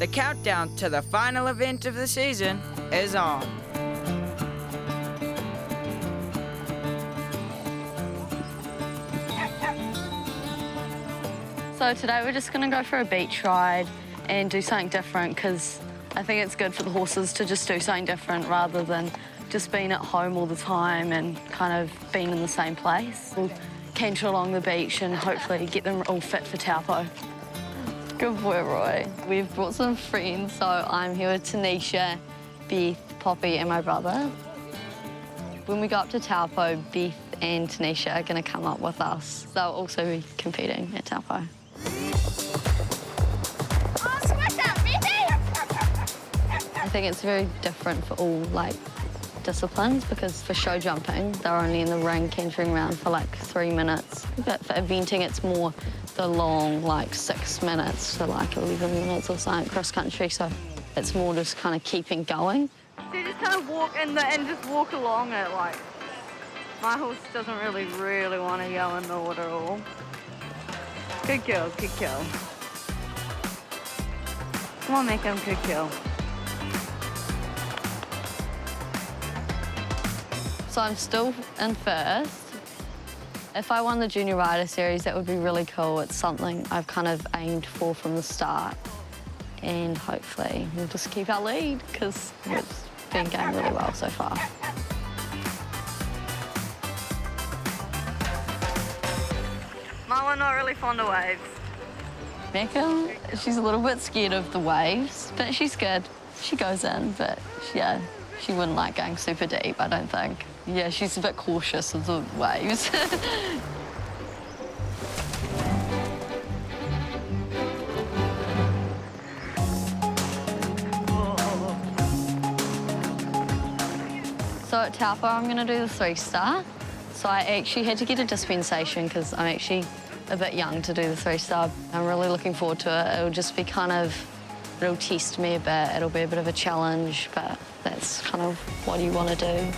The countdown to the final event of the season is on. So today we're just going to go for a beach ride and do something different because I think it's good for the horses to just do something different rather than just being at home all the time and kind of being in the same place. We'll canter along the beach and hopefully get them all fit for Taupo. Good boy, Roy. We've brought some friends, so I'm here with Tanisha, Beth, Poppy and my brother. When we go up to Taupo, Beth and Tanisha are going to come up with us. They'll also be competing at Taupo. I think it's very different for all, disciplines because for show jumping, they're only in the ring cantering around for, 3 minutes. But for eventing, it's more the long, 6 minutes to, 11 minutes or something cross-country, so it's more just kind of keeping going. So you just kind of walk in and just walk along it, My horse doesn't really want to go in the water at all. Good girl, good girl. Come on, make him good girl. So I'm still in first. If I won the Junior Rider Series, that would be really cool. It's something I've kind of aimed for from the start. And hopefully we'll just keep our lead because it's been going really well so far. Marla's not really fond of waves. Mecca, she's a little bit scared of the waves, but she's good. She goes in, but yeah, she wouldn't like going super deep, I don't think. Yeah, she's a bit cautious of the waves. So at Taupo, I'm going to do the 3-star. So I actually had to get a dispensation because I'm actually a bit young to do the 3-star. I'm really looking forward to it. It'll just be it'll test me a bit. It'll be a bit of a challenge, but that's kind of what you want to do.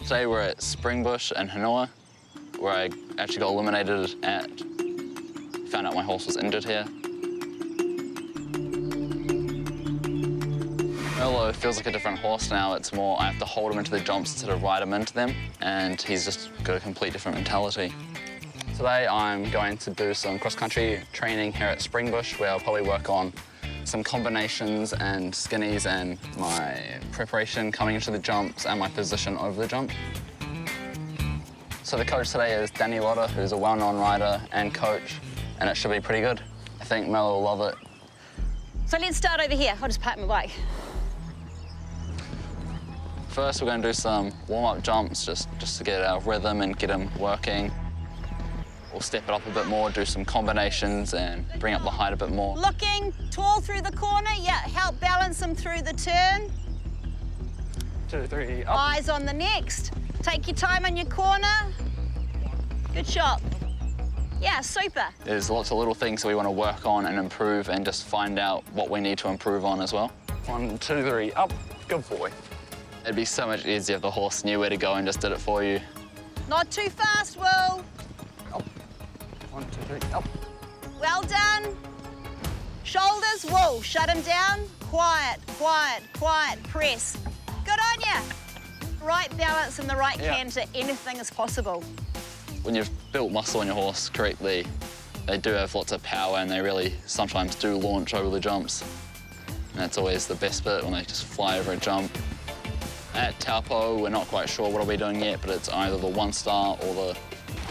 Today we're at Springbush in Hanua, where I actually got eliminated found out my horse was injured here. Merlot feels like a different horse now. It's more I have to hold him into the jumps instead of ride him into them, and he's just got a complete different mentality. Today I'm going to do some cross-country training here at Springbush, where I'll probably work on some combinations and skinnies and my preparation coming into the jumps and my position over the jump. So the coach today is Danny Lotter, who's a well-known rider and coach, and it should be pretty good. I think Melo will love it. So let's start over here. I'll just park my bike. First, we're going to do some warm-up jumps just to get our rhythm and get him working. We'll step it up a bit more, do some combinations and bring up the height a bit more. Looking tall through the corner, yeah, help balance him through the turn. 2, 3, up. Eyes on the next. Take your time on your corner. Good shot. Yeah, super. There's lots of little things that we want to work on and improve and just find out what we need to improve on as well. 1, 2, 3, up. Good boy. It'd be so much easier if the horse knew where to go and just did it for you. Not too fast, Will. Up. 1, 2, 3, up. Well done. Shoulders, Will, shut him down. Quiet, quiet, quiet, press. Good on ya. Right balance and the right canter, anything is possible. When you've built muscle on your horse correctly, they do have lots of power and they really sometimes do launch over the jumps. And that's always the best bit, when they just fly over a jump. At Taupo, we're not quite sure what I'll be doing yet, but it's either the 1-star or the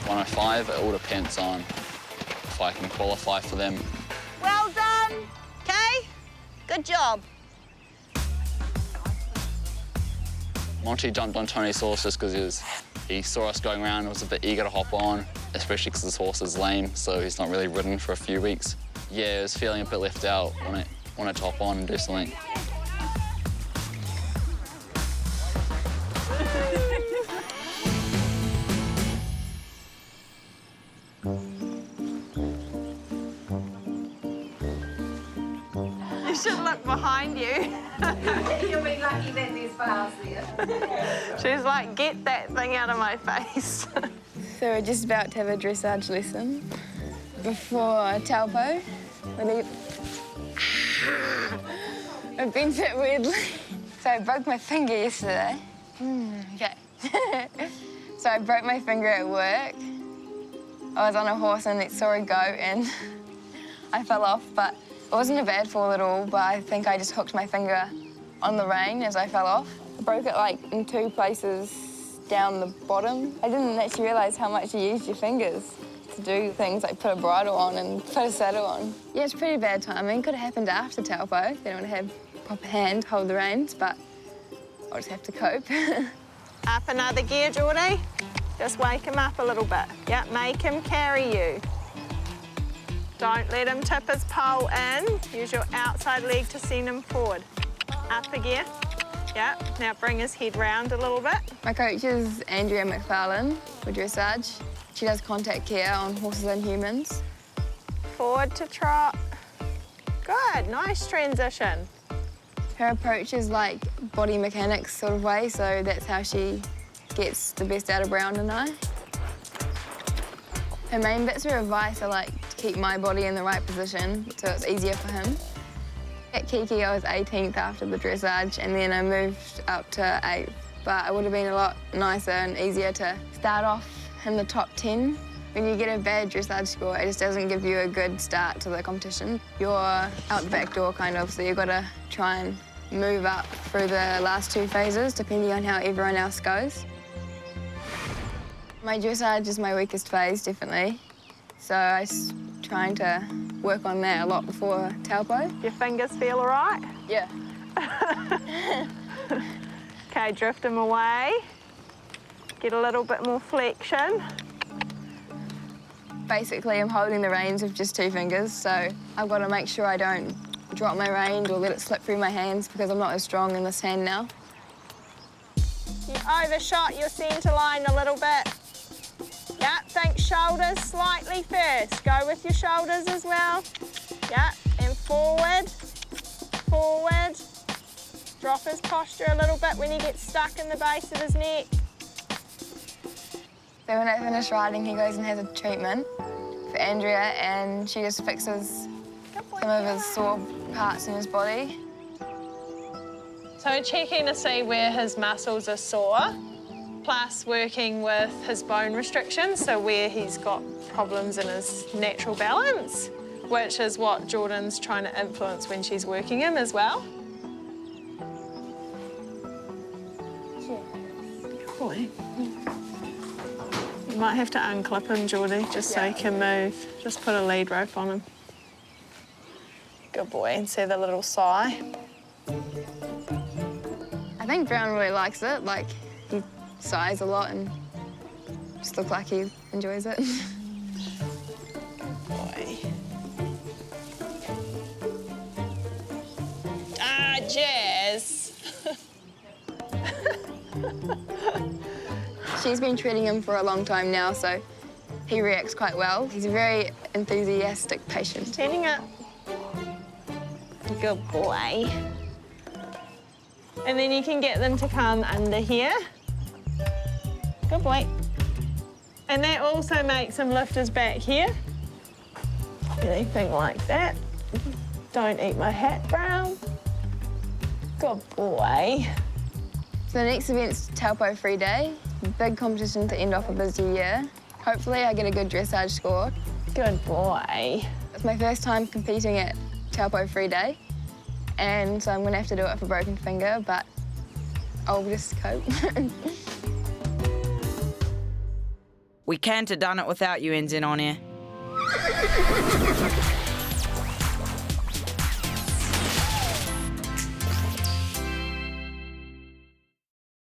105. It all depends on if I can qualify for them. Well done. Okay, good job. Monty jumped on Tony's horse just because he saw us going around and was a bit eager to hop on, especially because his horse is lame, so he's not really ridden for a few weeks. Yeah, he was feeling a bit left out, wanted to hop on and do something. You should look behind you. You'll be lucky that there's bars there. She's like, get that thing out of my face. So we're just about to have a dressage lesson before Taupo. I've been hit weirdly. So I broke my finger yesterday. Okay. So I broke my finger at work. I was on a horse and saw it go and I fell off, but it wasn't a bad fall at all, but I think I just hooked my finger on the rein as I fell off. I broke it like in 2 places down the bottom. I didn't actually realise how much you use your fingers to do things like put a bridle on and put a saddle on. Yeah, it's pretty bad timing. Could have happened after Taupo. They don't have a proper hand to hold the reins, but I'll just have to cope. Up another gear, Geordie. Just wake him up a little bit. Yeah, make him carry you. Don't let him tip his pole in. Use your outside leg to send him forward. Up a gear. Yeah, now bring his head round a little bit. My coach is Andrea McFarlane for dressage. She does contact care on horses and humans. Forward to trot. Good, nice transition. Her approach is like body mechanics sort of way, so that's how she gets the best out of Brown and I. Her main bits of advice are like to keep my body in the right position so it's easier for him. At Kiki, I was 18th after the dressage, and then I moved up to 8th. But it would have been a lot nicer and easier to start off in the top 10. When you get a bad dressage score, it just doesn't give you a good start to the competition. You're out the back door, kind of, so you've got to try and move up through the last 2 phases, depending on how everyone else goes. My dressage is my weakest phase, definitely. So I was trying to work on that a lot before Taupo. Your fingers feel all right? Yeah. Okay, drift him away. Get a little bit more flexion. Basically, I'm holding the reins with just 2 fingers, so I've got to make sure I don't drop my reins or let it slip through my hands because I'm not as strong in this hand now. You overshot your centre line a little bit. Yeah, think shoulders slightly first. Go with your shoulders as well. Yeah, and forward, forward. Drop his posture a little bit when he gets stuck in the base of his neck. So when I finish riding, he goes and has a treatment for Andrea, and she just fixes some of his sore parts in his body. So we're checking to see where his muscles are sore, plus working with his bone restrictions, so where he's got problems in his natural balance, which is what Jordan's trying to influence when she's working him as well. Good boy. You might have to unclip him, Geordie, just so he can move. Just put a lead rope on him. Good boy, and see the little sigh. I think Brown really likes it. Like, he sighs a lot and just looks like he enjoys it. Good boy. Ah, Jazz. She's been treating him for a long time now, so he reacts quite well. He's a very enthusiastic patient. Standing up. Good boy. And then you can get them to come under here. Good boy. And that also makes him lift his back here. Anything like that. Don't eat my hat, Brown. Good boy. So the next event's Taupo Free Day. Big competition to end off a busy year. Hopefully I get a good dressage score. Good boy. It's my first time competing at Taupo Free Day, and so I'm gonna have to do it with a broken finger, but I'll just cope. We can't have done it without you, Ensign, on here.